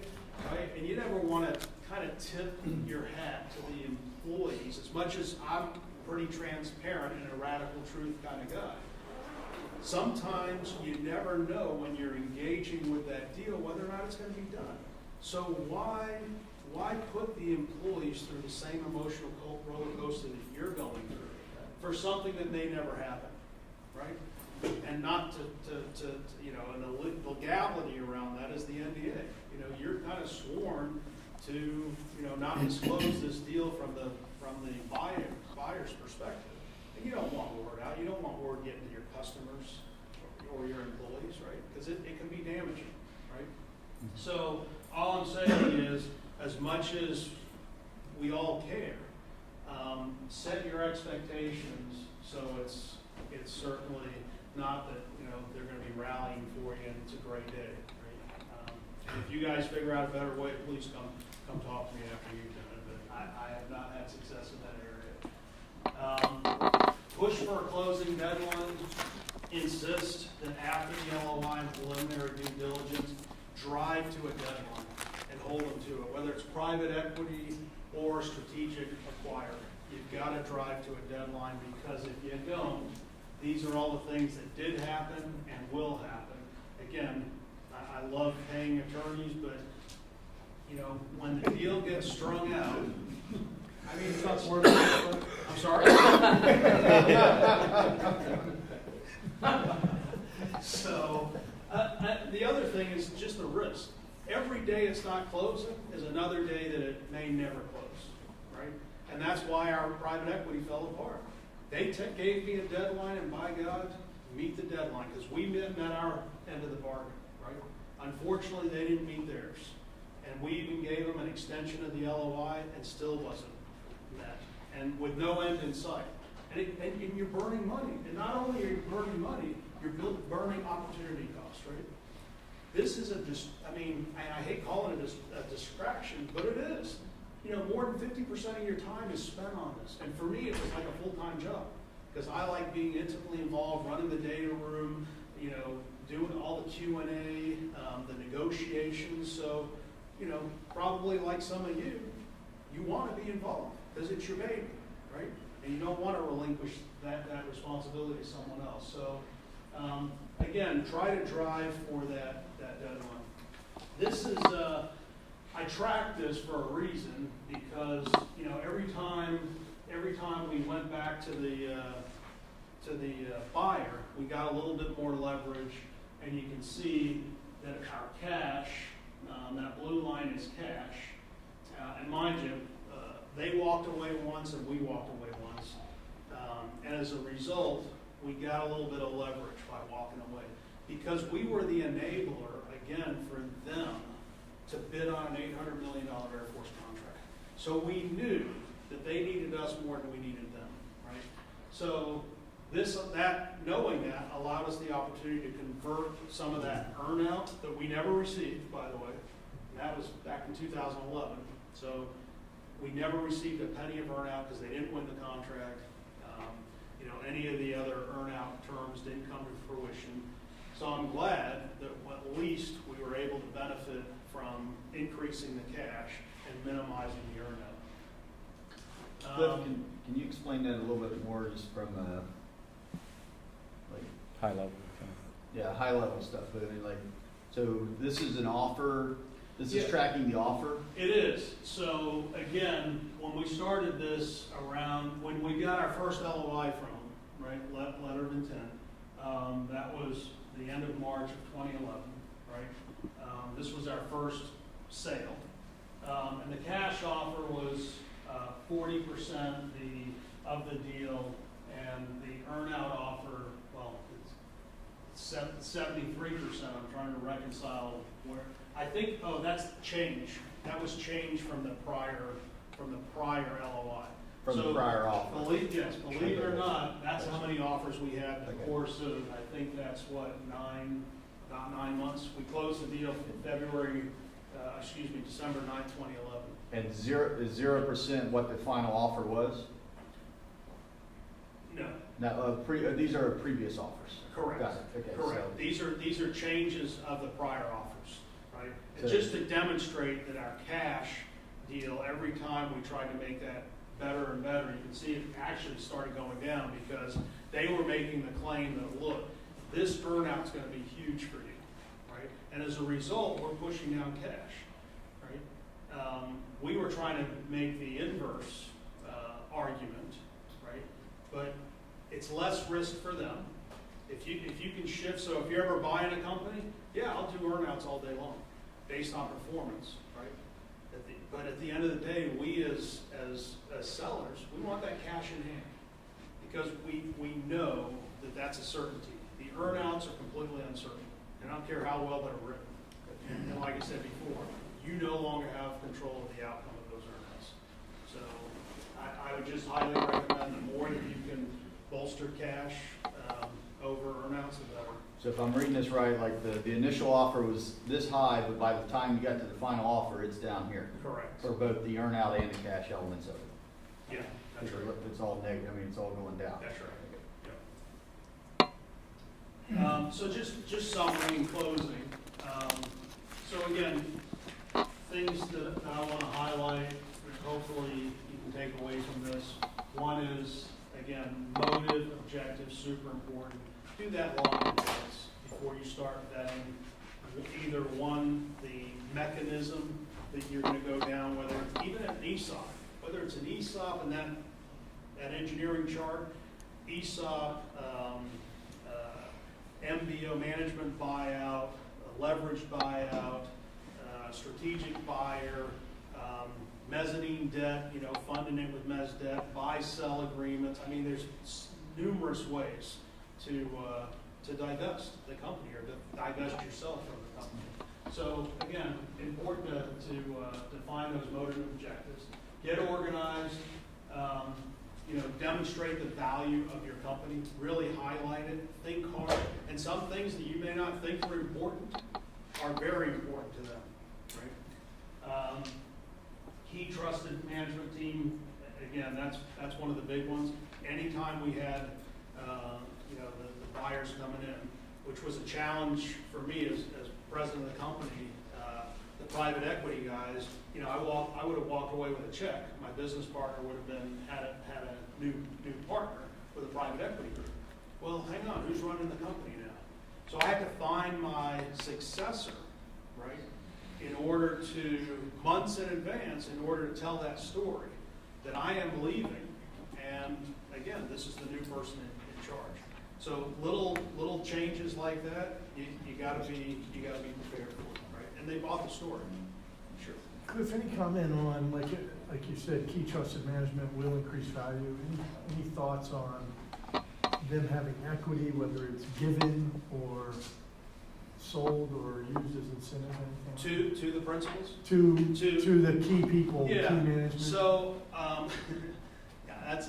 right? And you never want to kind of tip your hat to the employees, as much as I'm pretty transparent and a radical truth kind of guy. Sometimes you never know when you're engaging with that deal whether or not it's going to be done. So why put the employees through the same emotional roller coaster that you're going through for something that may never happen, right? And not to you know, and the legality around that is the NDA. You know, you're kind of sworn to, you know, not disclose this deal from the buyer's perspective. And you don't want word out. You don't want word getting to your customers or your employees, right? Because it can be damaging, right? So all I'm saying is, as much as we all care, set your expectations so it's certainly not that, you know, they're going to be rallying for you and it's a great day, right? And if you guys figure out a better way, please come talk to me after you've done it. But I have not had success in that area. Push for a closing deadline. Insist that after the LOI and preliminary due diligence, drive to a deadline and hold them to it, whether it's private equity or strategic acquirer. You've got to drive to a deadline, because if you don't, these are all the things that did happen and will happen. Again, I love paying attorneys, but you know, when the deal gets strung out, I mean, I'm sorry. So the other thing is just the risk. Every day it's not closing is another day that it may never close, right? And that's why our private equity fell apart. They gave me a deadline, and by God, meet the deadline, because we met our end of the bargain, right? Unfortunately, they didn't meet theirs. And we even gave them an extension of the LOI and still wasn't met. And with no end in sight. And you're burning money. And not only are you burning money, you're burning opportunity cost, right? This is I hate calling it a distraction, but it is. You know, more than 50% of your time is spent on this. And for me, it was like a full-time job, because I like being intimately involved, running the data room, you know, doing all the Q&A, the negotiations. So, you know, probably like some of you, you want to be involved because it's your baby, right? And you don't want to relinquish that responsibility to someone else. So, again, try to drive for that deadline. This is, I track this for a reason, because, you know, every time we went back to the buyer, we got a little bit more leverage, and you can see that our cash, that blue line is cash, and mind you, they walked away once and we walked away once, and as a result, we got a little bit of leverage by walking away, because we were the enabler, again, for them to bid on an $800 million Air Force contract. So we knew that they needed us more than we needed them, right? So knowing that allowed us the opportunity to convert some of that earnout that we never received, by the way. And that was back in 2011. So we never received a penny of earnout because they didn't win the contract. You know, any of the other earnout terms didn't come to fruition. So I'm glad that at least we were able to benefit from increasing the cash and minimizing the earnout. Cliff, can you explain that a little bit more, just from like High level. Yeah, high level stuff, but I mean, like, so this is an offer, this is Yeah. tracking the offer? It is. So again, when we started this around, when we got our first LOI from them, right, letter of intent, that was the end of March of 2011, right? This was our first sale. And the cash offer was 40% of the deal, and the earnout offer, well, it's 73%. I'm trying to reconcile where, I think, oh, that's change. That was change from the prior LOI. From the So, prior offer? Believe it or not, that's how many offers we had in the Okay. course of, I think that's what, about 9 months. We closed the deal in December 9th, 2011. And is 0% what the final offer was? No, Now, these are previous offers? correct. Got it, okay. Correct. These are changes of the prior offers, right? And So- just to demonstrate that our cash deal, every time we tried to make that better and better, you can see it actually started going down because they were making the claim that, look, this earnout's gonna be huge for you, right? And as a result, we're pushing down cash, right? We were trying to make the inverse argument, right? But it's less risk for them. If you can shift, so if you're ever buying a company, yeah, I'll do earnouts all day long, based on performance, right? But at the end of the day, we as sellers, we want that cash in hand, because we know that that's a certainty. The earnouts are completely uncertain, and I don't care how well they're written. And like I said before, you no longer have control of the outcome of those earnouts. So I would just highly recommend the more that you can bolster cash over earnouts, the better. So if I'm reading this right, like the initial offer was this high, but by the time you got to the final offer, it's down here Correct. for both the earnout and the cash elements of it. Yeah, that's right. It's all negative, I mean, it's all going down. That's right. So just summary in closing. So again, things that I want to highlight, that hopefully you can take away from this. One is, again, motive, objective, super important. Do that long in advance before you start vetting either one, the mechanism that you're going to go down, whether it's even an ESOP, whether it's an ESOP and that engineering chart, ESOP, MBO, management buyout, leveraged buyout, strategic buyer, mezzanine debt, funding it with mezz debt, buy-sell agreements. I mean, there's numerous ways to divest the company or to divest yourself from the company. So again, important to define those motive objectives, get organized, demonstrate the value of your company, really highlight it, think hard, and some things that you may not think are important are very important to them, right? Key trusted management team, again, that's one of the big ones. Anytime we had, the buyers coming in, which was a challenge for me as president of the company, the private equity guys, I would have walked away with a check. My business partner would have had a new partner with a private equity group. Well, hang on, who's running the company now? So I had to find my successor, right, in order to, months in advance, in order to tell that story, that I am leaving, and again, this is the new person in charge. So little changes like that, you gotta be prepared for, right? And they bought the story. Sure. Cliff, any comment on, like you said, key trusted management will increase value? Any thoughts on them having equity, whether it's given or sold or used as incentive, anything? To the principals? To the key people, key Yeah. management? So, yeah,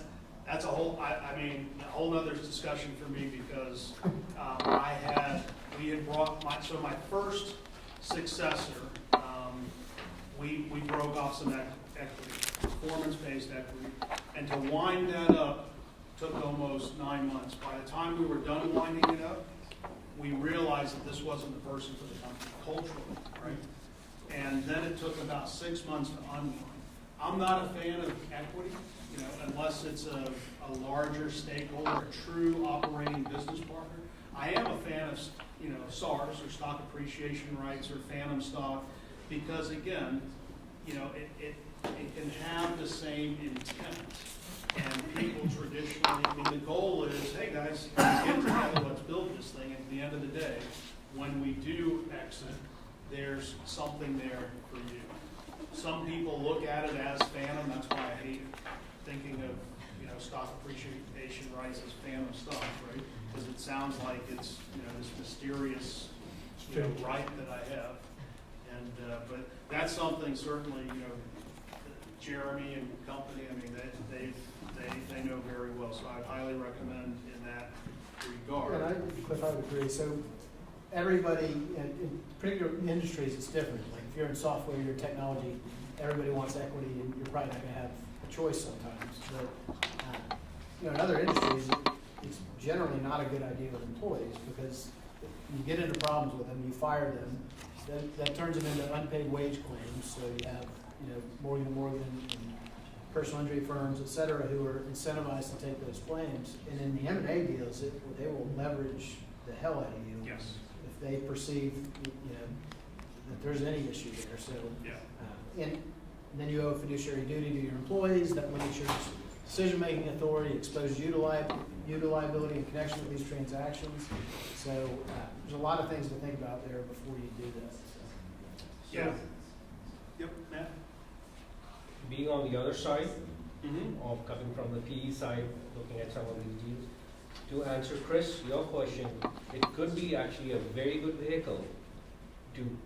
that's a whole, a whole nother discussion for me because we had brought my first successor, we broke off some equity, performance-based equity, and to wind that up took almost 9 months. By the time we were done winding it up, we realized that this wasn't the person for the company culturally, right? And then it took about 6 months to unwind. I'm not a fan of equity, unless it's a larger stakeholder, a true operating business partner. I am a fan of, SARs or stock appreciation rights or phantom stock, because again, it can have the same intent. And people traditionally, I mean, the goal is, hey guys, get together, let's build this thing. At the end of the day, when we do exit, there's something there for you. Some people look at it as phantom, that's why I hate thinking of, stock appreciation rights as phantom stock, right? Because it sounds like it's, this mysterious, right that I have. And, but that's something certainly, Jeremy and company, I mean, they know very well, so I highly recommend in that regard. And Cliff, I would agree. So everybody, in particular industries, it's different. Like if you're in software, you're in technology, everybody wants equity, and you're probably not going to have a choice sometimes. But in other industries, it's generally not a good idea with employees, because you get into problems with them, you fire them, that turns them into unpaid wage claims. So you have Morgan & Morgan and personal injury firms, et cetera, who are incentivized to take those claims. And in the M&A deals, they will leverage the hell out of you. Yes. If they perceive, that there's any issue there. So, Yeah. And then you owe a fiduciary duty to your employees. That limits your decision-making authority, exposes you to liability in connection with these transactions. So there's a lot of things to think about there before you do that. So. Yeah. Yep, Matt? Being on the other side, Mm-hmm. of coming from the PE side, looking at some of these deals, to answer Chris, your question, it could be actually a very good vehicle to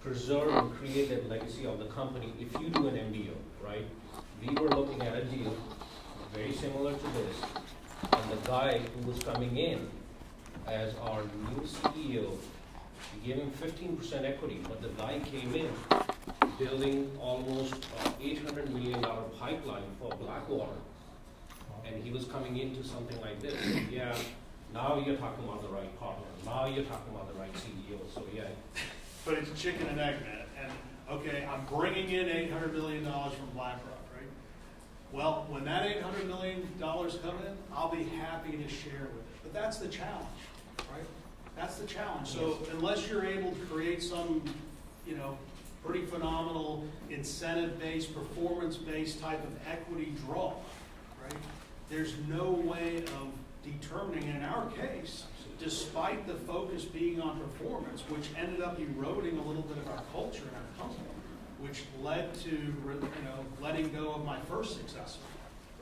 preserve and create that legacy of the company if you do an MBO, right? We were looking at a deal very similar to this, and the guy who was coming in as our new CEO, we gave him 15% equity, but the guy came in building almost $800 million pipeline for Blackwater, and he was coming into something like this. So yeah, now you're talking about the right partner. Now you're talking about the right CEO. So yeah. But it's chicken and egg, Matt. And okay, I'm bringing in $800 million from BlackRock, right? Well, when that $800 million come in, I'll be happy to share with it. But that's the challenge, right? That's the challenge. So unless you're able to create some, pretty phenomenal incentive-based, performance-based type of equity draw, right? There's no way of determining, in our case, despite the focus being on performance, which ended up eroding a little bit of our culture in our company, which led to, letting go of my first successor,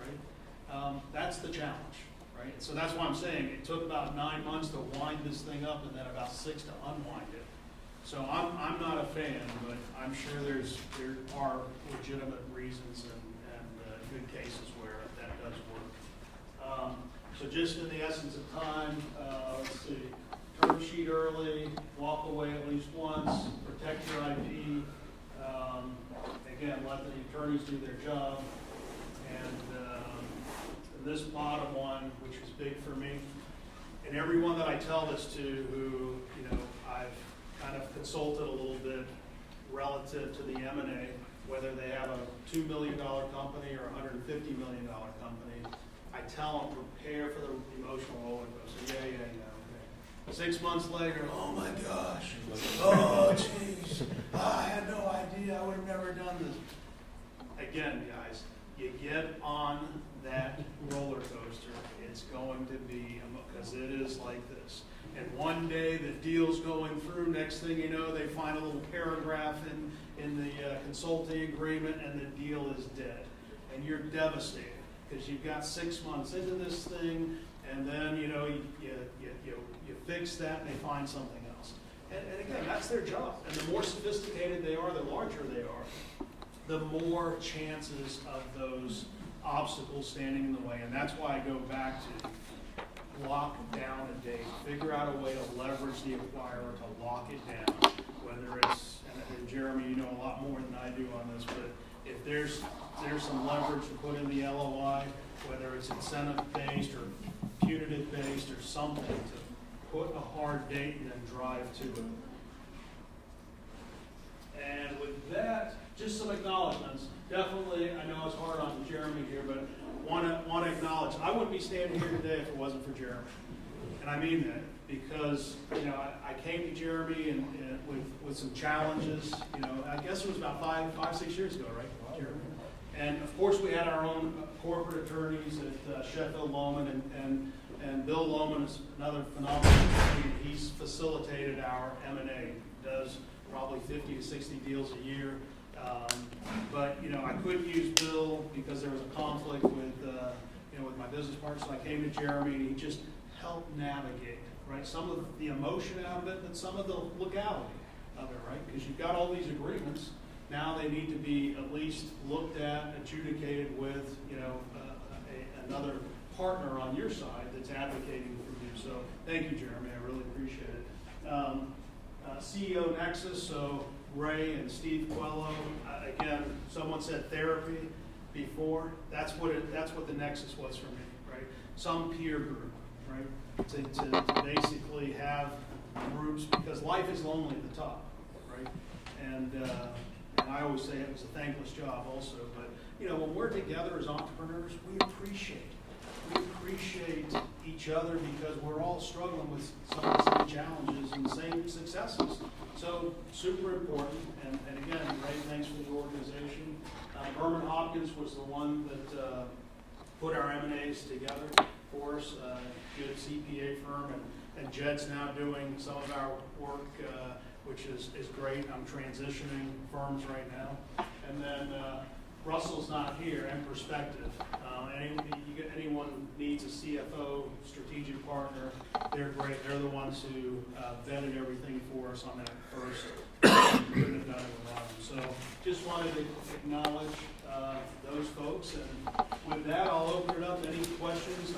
right? That's the challenge, right? So that's why I'm saying it took about 9 months to wind this thing up and then about 6 to unwind it. So I'm not a fan, but I'm sure there are legitimate reasons and good cases where that does work. So just in the essence of time, let's see, term sheet early, walk away at least once, protect your IP. Again, let the attorneys do their job. And this bottom one, which is big for me, and everyone that I tell this to who, I've kind of consulted a little bit relative to the M&A, whether they have a $2 million company or a $150 million company, I tell them prepare for the emotional roller coaster. Yeah, okay. 6 months later, oh my gosh, oh jeez, I had no idea, I would have never done this. Again, guys, you get on that roller coaster, it's going to be, because it is like this. And one day the deal's going through, next thing you know, they find a little paragraph in the consulting agreement and the deal is dead. And you're devastated because you've got 6 months into this thing and then, you fix that and they find something else. And again, that's their job. And the more sophisticated they are, the larger they are, the more chances of those obstacles standing in the way. And that's why I go back to lock down a date, figure out a way to leverage the acquirer to lock it down, whether it's, and Jeremy, you know a lot more than I do on this, but if there's some leverage to put in the LOI, whether it's incentive-based or punitive-based or something, to put a hard date and then drive to it. And with that, just some acknowledgments. Definitely, I know it's hard on Jeremy here, but want to acknowledge, I wouldn't be standing here today if it wasn't for Jeremy. And I mean that. because, you know, I came to Jeremy and with some challenges, you know, I guess it was about 6 years ago, right, Jeremy? And of course, we had our own corporate attorneys at Sheffield Loman, and Bill Loman is another phenomenal attorney. He's facilitated our M&A, does probably 50 to 60 deals a year. But, you know, I couldn't use Bill because there was a conflict with, you know, with my business partner, so I came to Jeremy, and he just helped navigate, right? Some of the emotion out of it, but some of the legality of it, right? Because you've got all these agreements. Now they need to be at least looked at, adjudicated with, you know, another partner on your side that's advocating for you. So thank you, Jeremy. I really appreciate it. CEO Nexus, so Ray and Steve Quello. Again, someone said therapy before. That's what the Nexus was for me, right? Some peer group, right? To basically have groups, because life is lonely at the top, right? And I always say it was a thankless job also, but you know, when we're together as entrepreneurs, we appreciate each other because we're all struggling with some of the same challenges and the same successes. So super important, and again, Ray, thanks for the organization. Berman Hopkins was the one that put our M&As together for us, good CPA firm, and Jed's now doing some of our work, which is great. I'm transitioning firms right now. And then Russell's not here, and Perspective. Anyone needs a CFO, strategic partner, they're great. They're the ones who vetted everything for us on that first. Couldn't have done it without them. So just wanted to acknowledge those folks. And with that, I'll open it up to any questions.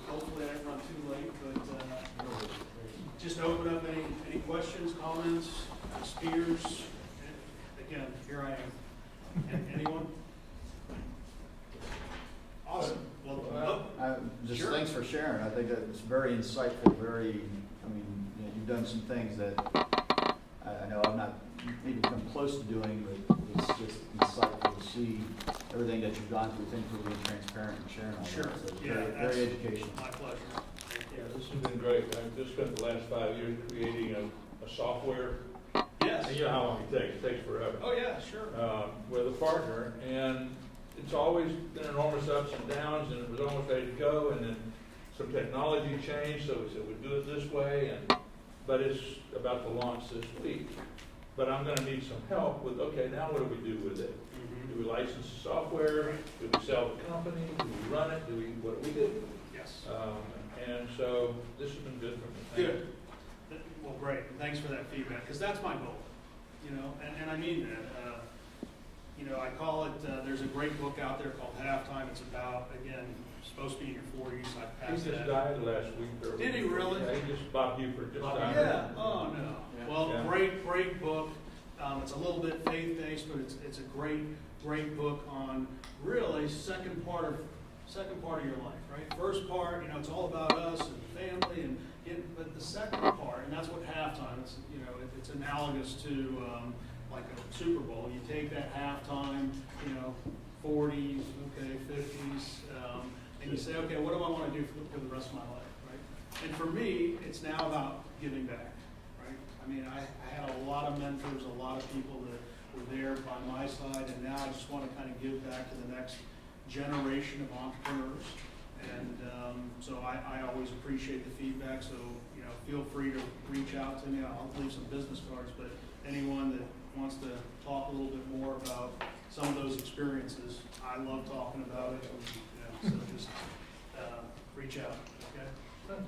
Hopefully I didn't run too late, but just open up any questions, comments, spears. Again, here I am. Anyone? Awesome. Well, Just thanks for sharing. I think that it's very insightful, I mean, you know, you've done some things that I know I've not maybe come close to doing, but it's just insightful to see everything that you've gone through. Thanks for being transparent and sharing all that. Sure. So it's Yeah, very educational. my pleasure. Yeah, this has been great. I've just spent the last 5 years creating a software. Yes. And you know how long it takes. It takes forever. Oh, yeah, sure. With a partner, and it's always been enormous ups and downs, and it was almost ready to go, and then some technology changed, so we said we'd do it this way, but it's about to launch this week. But I'm going to need some help with, okay, now what do we do with it? Do we license the software? Do we sell the company? Do we run it? What do we do? Yes. And so this has been good for me. Thank Good. Well, great. Thanks for that feedback, because that's my goal. You know, and I mean that. You know, I call it, there's a great book out there called Halftime. It's about, again, supposed to be in your 40s. I He passed just that. died last week. Or Did he really? Yeah, he just, Bob Buford just died. Yeah. Oh, no. Yeah. Well, Yeah. great book. It's a little bit faith-based, but it's a great book on really second part of your life, right? First part, you know, it's all about us and family, but the second part, and that's what Halftime is. You know, it's analogous to like a Super Bowl. You take that halftime, you know, 40s, okay, 50s, and you say, okay, what do I want to do for the rest of my life, right? And for me, it's now about giving back, right? I mean, I had a lot of mentors, a lot of people that were there by my side, and now I just want to kind of give back to the next generation of entrepreneurs. And so I always appreciate the feedback, so, you know, feel free to reach out to me. I'll leave some business cards, but anyone that wants to talk a little bit more about some of those experiences, I love talking about it. And, you know, so just reach out, okay?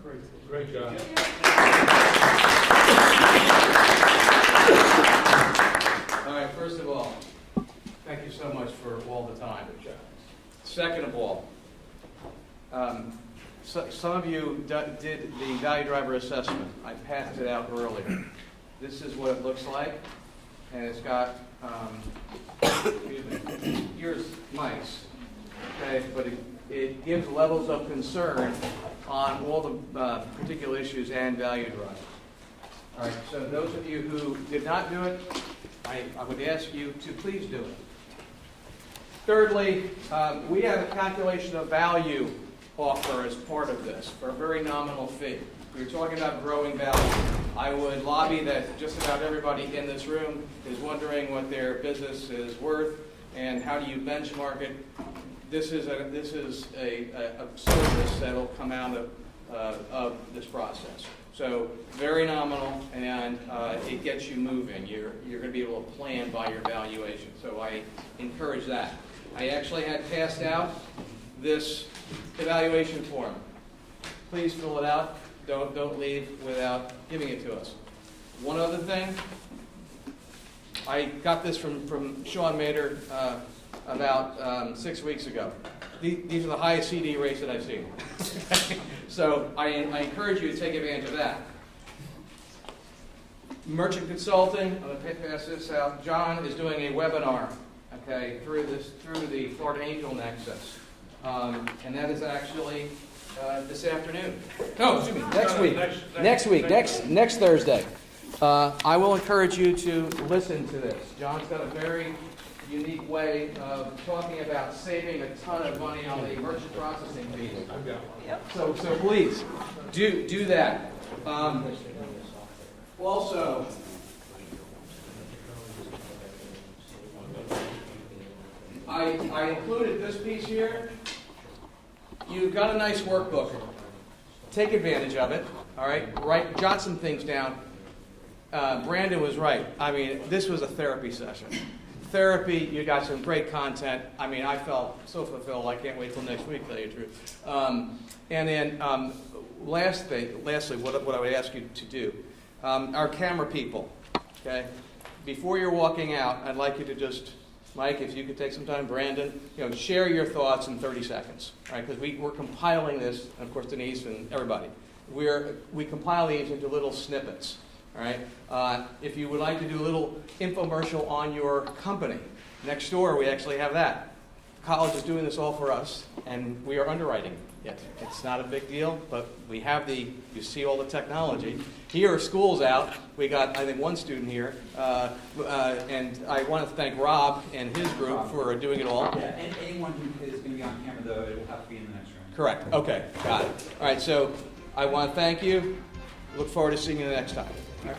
Great. Great job. All right, first of all, thank you so much for all the time. Second of all, some of you did the value driver assessment. I passed it out earlier. This is what it looks like, and it's got, excuse me, here's mice, okay, but it gives levels of concern on all the particular issues and value drivers. All right, so those of you who did not do it, I would ask you to please do it. Thirdly, we have a calculation of value offer as part of this for a very nominal fee. We were talking about growing value. I would lobby that just about everybody in this room is wondering what their business is worth and how do you benchmark it. This is a service that will come out of this process. So very nominal, and it gets you moving. You're going to be able to plan by your valuation. So I encourage that. I actually had passed out this evaluation form. Please fill it out. Don't leave without giving it to us. One other thing, I got this from Sean Mader about 6 weeks ago. These are the highest CD rates that I've seen. So I encourage you to take advantage of that. Merchant consulting, I'm going to pass this out. John is doing a webinar, okay, through the Florida Angel Nexus. And that is actually this afternoon. No, excuse me, Next Thursday. I will encourage you to listen to this. John's got a very unique way of talking about saving a ton of money on the merchant processing fee. So please do that. Also, I included this piece here. You've got a nice workbook. Take advantage of it. All right, jot some things down. Brandon was right. I mean, this was a therapy session. Therapy, you got some great content. I mean, I felt so fulfilled. I can't wait till next week, to tell you the truth. And then, lastly, what I would ask you to do, our camera people, okay? Before you're walking out, I'd like you to just, Mike, if you could take some time, Brandon, share your thoughts in 30 seconds, right? Because we're compiling this, and of course Denise and everybody. We compile these into little snippets. All right. If you would like to do a little infomercial on your company, next door we actually have that. College is doing this all for us, and we are underwriting it. It's not a big deal, but we have you see all the technology. Here are schools out. We got, I think, one student here, and I want to thank Rob and his group for doing it all. Yeah, and anyone who is going to be on camera, though, it will have to be in the next room. Correct. Okay, got it. All right, so I want to thank you. Look forward to seeing you the next time. All right.